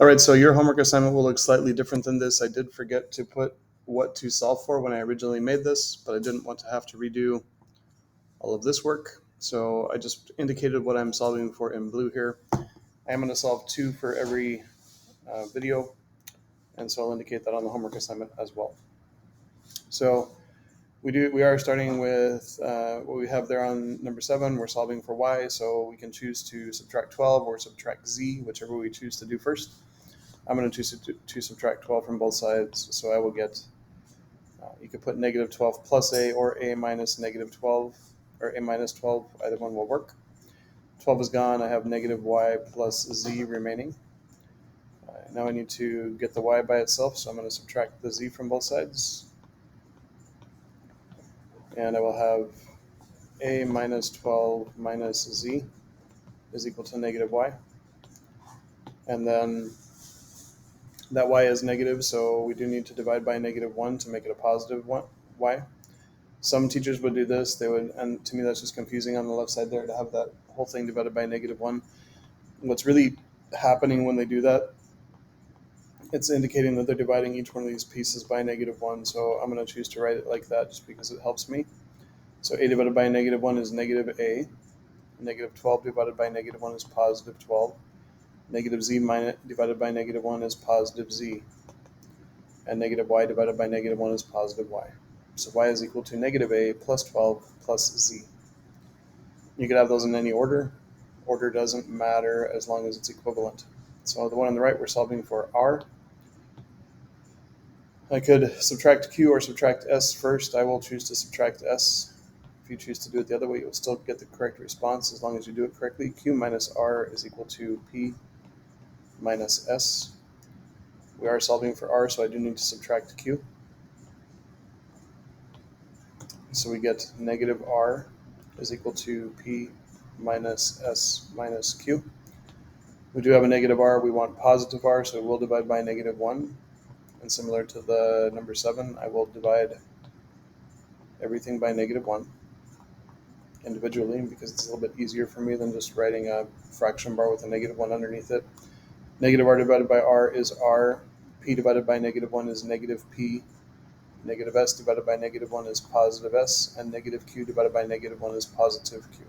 All right, so your homework assignment will look slightly different than this. I did forget to put what to solve for when I originally made this, but I didn't want to have to redo all of this work. So I just indicated what I'm solving for in blue here. I am going to solve 2 for every video, and so I'll indicate that on the homework assignment as well. So we are starting with what we have there on number 7. We're solving for y, so we can choose to subtract 12 or subtract z, whichever we choose to do first. I'm going to choose to subtract 12 from both sides, so I will get, you could put negative 12 plus a or a minus negative 12, or a minus 12, either one will work. 12 is gone, I have negative y plus z remaining. Now I need to get the y by itself, so I'm going to subtract the z from both sides. And I will have a minus 12 minus z is equal to negative y. And then that y is negative, so we do need to divide by negative 1 to make it a positive y. Some teachers would do this. They would, and to me that's just confusing on the left side there to have that whole thing divided by negative 1. What's really happening when they do that, it's indicating that they're dividing each one of these pieces by negative 1. So I'm going to choose to write it like that just because it helps me. So a divided by negative 1 is negative a. Negative 12 divided by negative 1 is positive 12. Negative z divided by negative 1 is positive z. And negative y divided by negative 1 is positive y. So y is equal to negative a plus 12 plus z. You could have those in any order. Order doesn't matter as long as it's equivalent. So the one on the right, we're solving for r. I could subtract q or subtract s first. I will choose to subtract s. If you choose to do it the other way, you'll still get the correct response as long as you do it correctly. Q minus r is equal to p minus s. We are solving for r, so I do need to subtract q. So we get negative r is equal to p minus s minus q. We do have a negative r. We want positive r, so we'll divide by negative 1. And similar to the number 7, I will divide everything by negative 1 individually because it's a little bit easier for me than just writing a fraction bar with a negative 1 underneath it. Negative r divided by r is r. P divided by negative 1 is negative p. Negative s divided by negative 1 is positive s. And negative q divided by negative 1 is positive q.